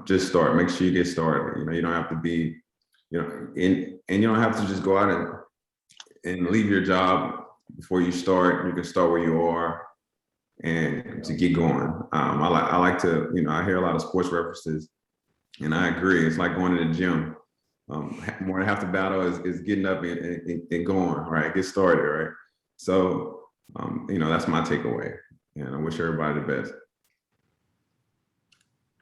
Just start. Make sure you get started. You don't have to be, and you don't have to just go out and leave your job before you start. You can start where you are and to get going. I like to, I hear a lot of sports references, and I agree. It's like going to the gym. More than half the battle is getting up and going, right? Get started, right? So, that's my takeaway. And I wish everybody the best.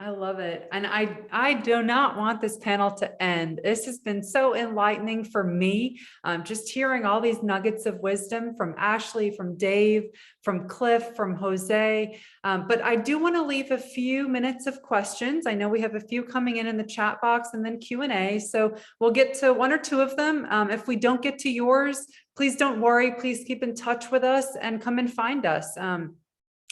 I love it. And I do not want this panel to end. This has been so enlightening for me. Just hearing all these nuggets of wisdom from Ashley, from Dave, from Cliff, from Jose. But I do want to leave a few minutes of questions. I know we have a few coming in the chat box and then Q&A. So we'll get to one or two of them. If we don't get to yours, please don't worry. Please keep in touch with us and come and find us.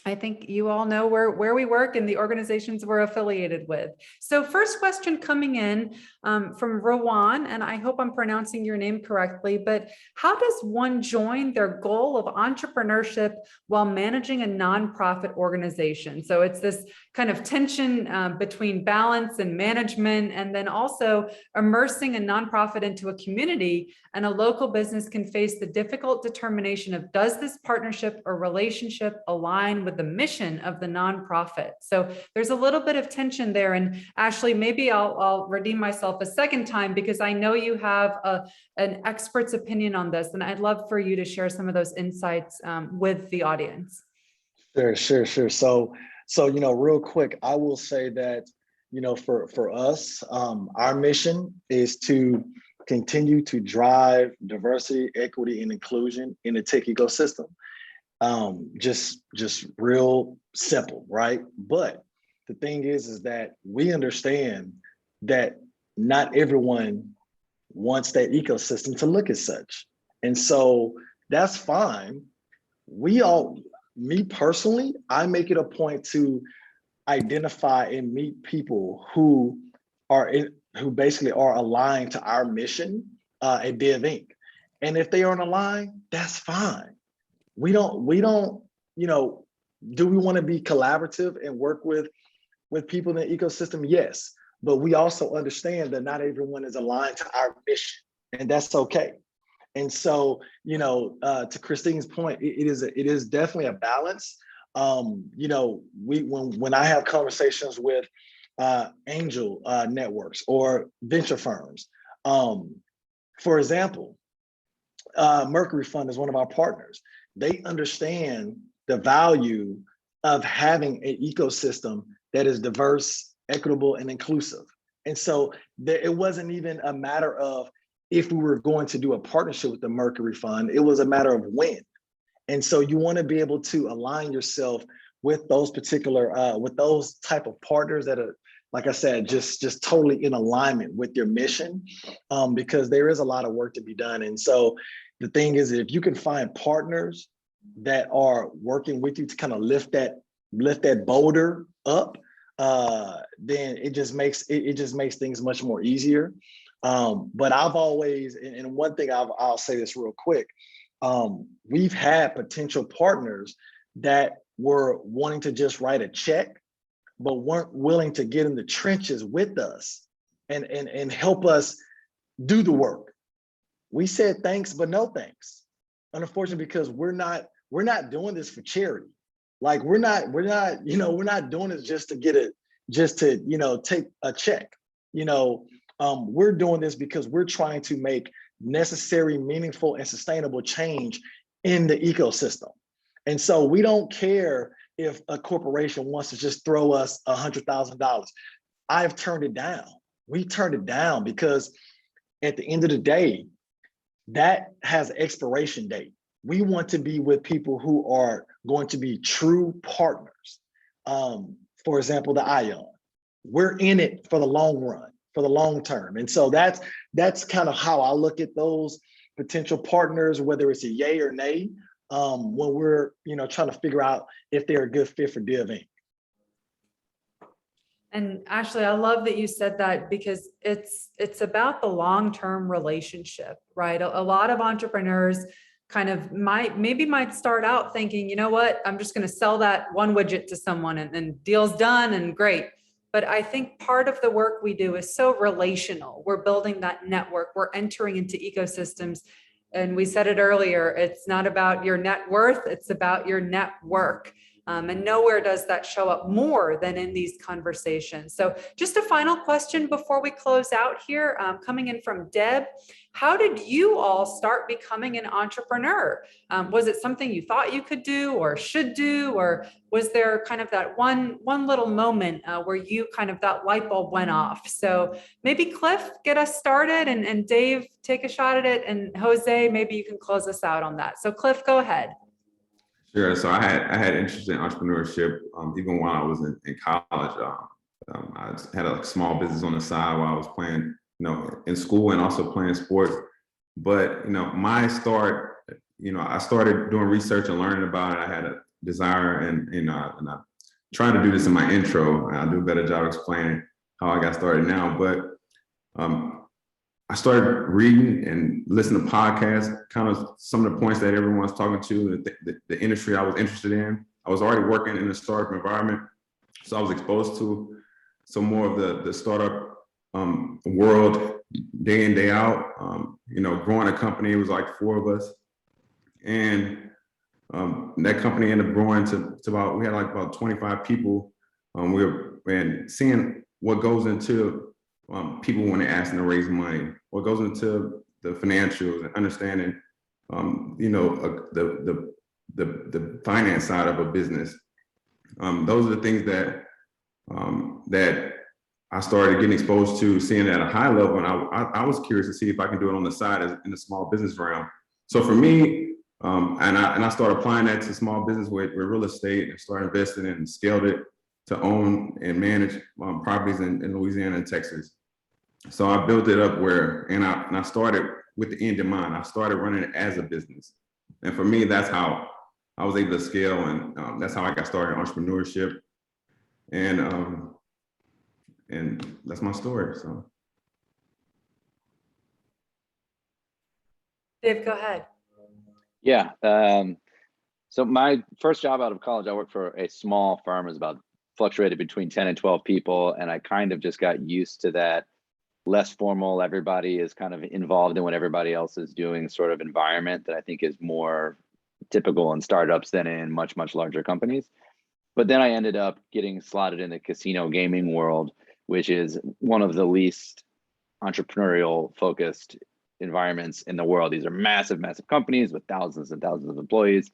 I think you all know where we work and the organizations we're affiliated with. So first question coming in from Rowan, and I hope I'm pronouncing your name correctly, but how does one join their goal of entrepreneurship while managing a nonprofit organization? So it's this kind of tension between balance and management, and then also immersing a nonprofit into a community, and a local business can face the difficult determination of, does this partnership or relationship align with the mission of the nonprofit? So there's a little bit of tension there. And Ashley, maybe I'll redeem myself a second time, because I know you have an expert's opinion on this, and I'd love for you to share some of those insights with the audience. Sure. So, real quick, I will say that, for us, our mission is to continue to drive diversity, equity, and inclusion in the tech ecosystem. Just real simple, right? But the thing is that we understand that not everyone wants that ecosystem to look as such. And so that's fine. Me personally, I make it a point to identify and meet people who basically are aligned to our mission at Div Inc. And if they aren't aligned, that's fine. We don't, do we want to be collaborative and work with people in the ecosystem? Yes, but we also understand that not everyone is aligned to our mission, and that's okay. And so, to Christine's point, it is definitely a balance. When I have conversations with angel networks or venture firms, for example, Mercury Fund is one of our partners. They understand the value of having an ecosystem that is diverse, equitable, and inclusive. And so it wasn't even a matter of if we were going to do a partnership with the Mercury Fund, it was a matter of when. And so you want to be able to align yourself with those particular, with those type of partners that are, like I said, just totally in alignment with your mission, because there is a lot of work to be done. And so the thing is, if you can find partners that are working with you to kind of lift that boulder up, then it just makes things much more easier. But I've always, and one thing I'll say this real quick, we've had potential partners that were wanting to just write a check, but weren't willing to get in the trenches with us and help us do the work. We said thanks, but no thanks. Unfortunately, because we're not doing this for charity. Like we're not doing this just to take a check. We're doing this because we're trying to make necessary, meaningful, and sustainable change in the ecosystem. And so we don't care if a corporation wants to just throw us $100,000. I've turned it down. We turned it down because at the end of the day, that has an expiration date. We want to be with people who are going to be true partners. For example, the ION. We're in it for the long run, for the long term. And so that's kind of how I look at those potential partners, whether it's a yay or nay, when we're trying to figure out if they're a good fit for Div Inc. And Ashley, I love that you said that, because it's about the long-term relationship, right? A lot of entrepreneurs kind of might start out thinking, you know what, I'm just going to sell that one widget to someone and deal's done and great. But I think part of the work we do is so relational. We're building that network. We're entering into ecosystems. And we said it earlier, it's not about your net worth, it's about your network. And nowhere does that show up more than in these conversations. So just a final question before we close out here, coming in from Deb. How did you all start becoming an entrepreneur? Was it something you thought you could do or should do? Or was there kind of that one little moment where you kind of that light bulb went off? So maybe Cliff, get us started, and Dave, take a shot at it. And Jose, maybe you can close us out on that. So Cliff, go ahead. Sure. So I had interest in entrepreneurship even while I was in college. I had a small business on the side while I was playing, in school and also playing sports. But my start, I started doing research and learning about it. I had a desire, and I trying to do this in my intro. I'll do a better job explaining how I got started now. But I started reading and listening to podcasts, kind of some of the points that everyone's talking to, the industry I was interested in. I was already working in a startup environment, so I was exposed to some more of the startup world day in, day out. Growing a company, it was like 4 of us. And that company ended up growing to about, we had like about 25 people. And seeing what goes into people when they're asking to raise money, what goes into the financials and understanding, the finance side of a business. Those are the things that I started getting exposed to, seeing at a high level, and I was curious to see if I can do it on the side in the small business realm. So for me, and I started applying that to small business with real estate, and started investing and scaled it to own and manage properties in Louisiana and Texas. So I built it up and I started with the end in mind. I started running it as a business. And for me, that's how I was able to scale, and that's how I got started in entrepreneurship. And that's my story. So, Dave, go ahead. Yeah. So my first job out of college, I worked for a small firm. It was about fluctuated between 10 and 12 people. And I kind of just got used to that less formal, everybody is kind of involved in what everybody else is doing sort of environment that I think is more typical in startups than in much, much larger companies. But then I ended up getting slotted in the casino gaming world, which is one of the least entrepreneurial focused environments in the world. These are massive, massive companies with thousands and thousands of employees.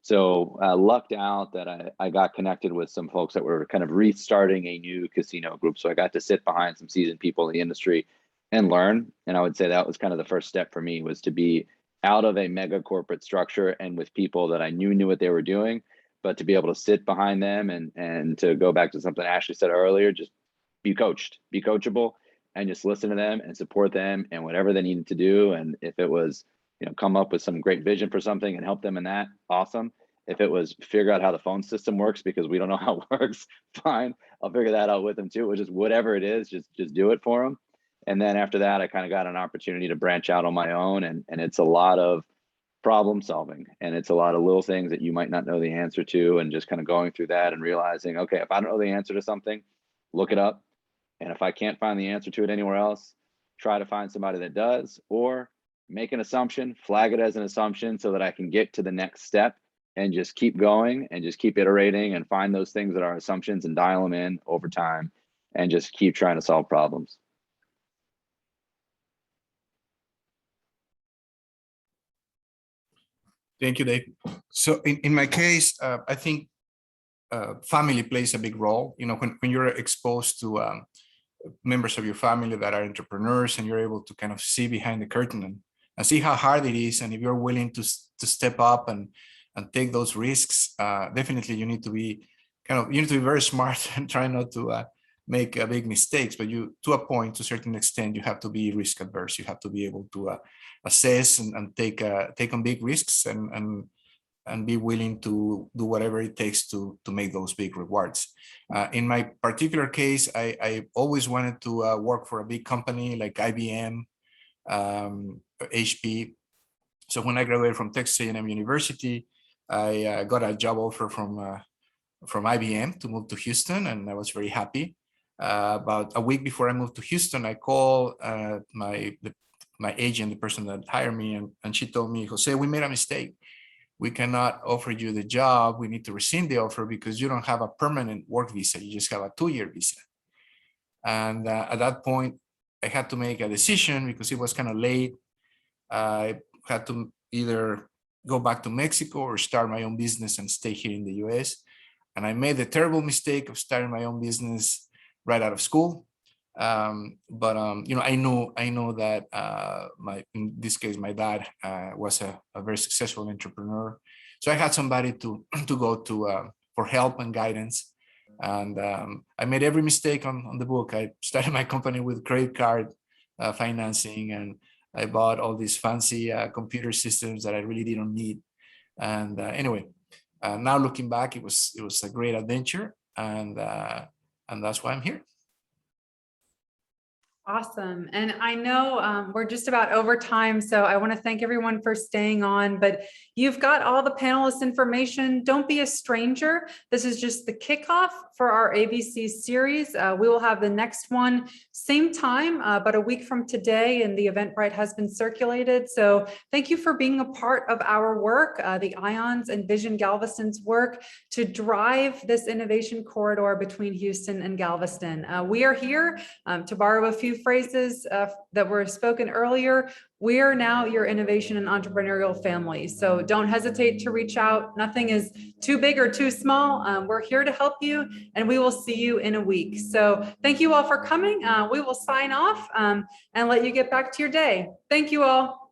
So I lucked out that I got connected with some folks that were kind of restarting a new casino group. So I got to sit behind some seasoned people in the industry and learn. And I would say that was kind of the first step for me, was to be out of a mega corporate structure and with people that I knew what they were doing, but to be able to sit behind them and to go back to something Ashley said earlier, just be coached, be coachable, and just listen to them and support them and whatever they needed to do. And if it was, come up with some great vision for something and help them in that, awesome. If it was figure out how the phone system works because we don't know how it works, fine, I'll figure that out with them too. It was just whatever it is, just do it for them. And then after that, I kind of got an opportunity to branch out on my own, and it's a lot of problem solving, and it's a lot of little things that you might not know the answer to, and just kind of going through that and realizing, okay, if I don't know the answer to something, look it up. And if I can't find the answer to it anywhere else, try to find somebody that does, or make an assumption, flag it as an assumption so that I can get to the next step and just keep going and just keep iterating and find those things that are assumptions and dial them in over time and just keep trying to solve problems. Thank you, Dave. So in my case, I think family plays a big role. When you're exposed to members of your family that are entrepreneurs, and you're able to kind of see behind the curtain and see how hard it is, and if you're willing to step up and take those risks, definitely you need to be very smart and try not to make big mistakes. But to a point, to a certain extent, you have to be risk adverse. You have to be able to assess and take on big risks and be willing to do whatever it takes to make those big rewards. In my particular case, I always wanted to work for a big company like IBM, HP. So when I graduated from Texas A&M University, I got a job offer from IBM to move to Houston, and I was very happy. About a week before I moved to Houston, I called my agent, the person that hired me, and she told me, Jose, we made a mistake. we cannot offer you the job. We need to rescind the offer because you don't have a permanent work visa. You just have a 2-year visa. And at that point, I had to make a decision because it was kind of late. I had to either go back to Mexico or start my own business and stay here in the US. And I made the terrible mistake of starting my own business right out of school. You know, I know that in this case, my dad was a very successful entrepreneur. So I had somebody to go to for help and guidance. And I made every mistake on the book. I started my company with credit card financing, and I bought all these fancy computer systems that I really didn't need. And anyway, now looking back, it was a great adventure, and that's why I'm here. Awesome. And I know we're just about over time, so I want to thank everyone for staying on, but you've got all the panelists' information. Don't be a stranger. This is just the kickoff for our ABC series. We will have the next one same time, but a week from today, and the Eventbrite has been circulated. So thank you for being a part of our work, the IONS and Vision Galveston's work to drive this innovation corridor between Houston and Galveston. We are here to borrow a few phrases that were spoken earlier. We are now your innovation and entrepreneurial family. So don't hesitate to reach out. Nothing is too big or too small. We're here to help you, and we will see you in a week. So thank you all for coming. We will sign off and let you get back to your day. Thank you all.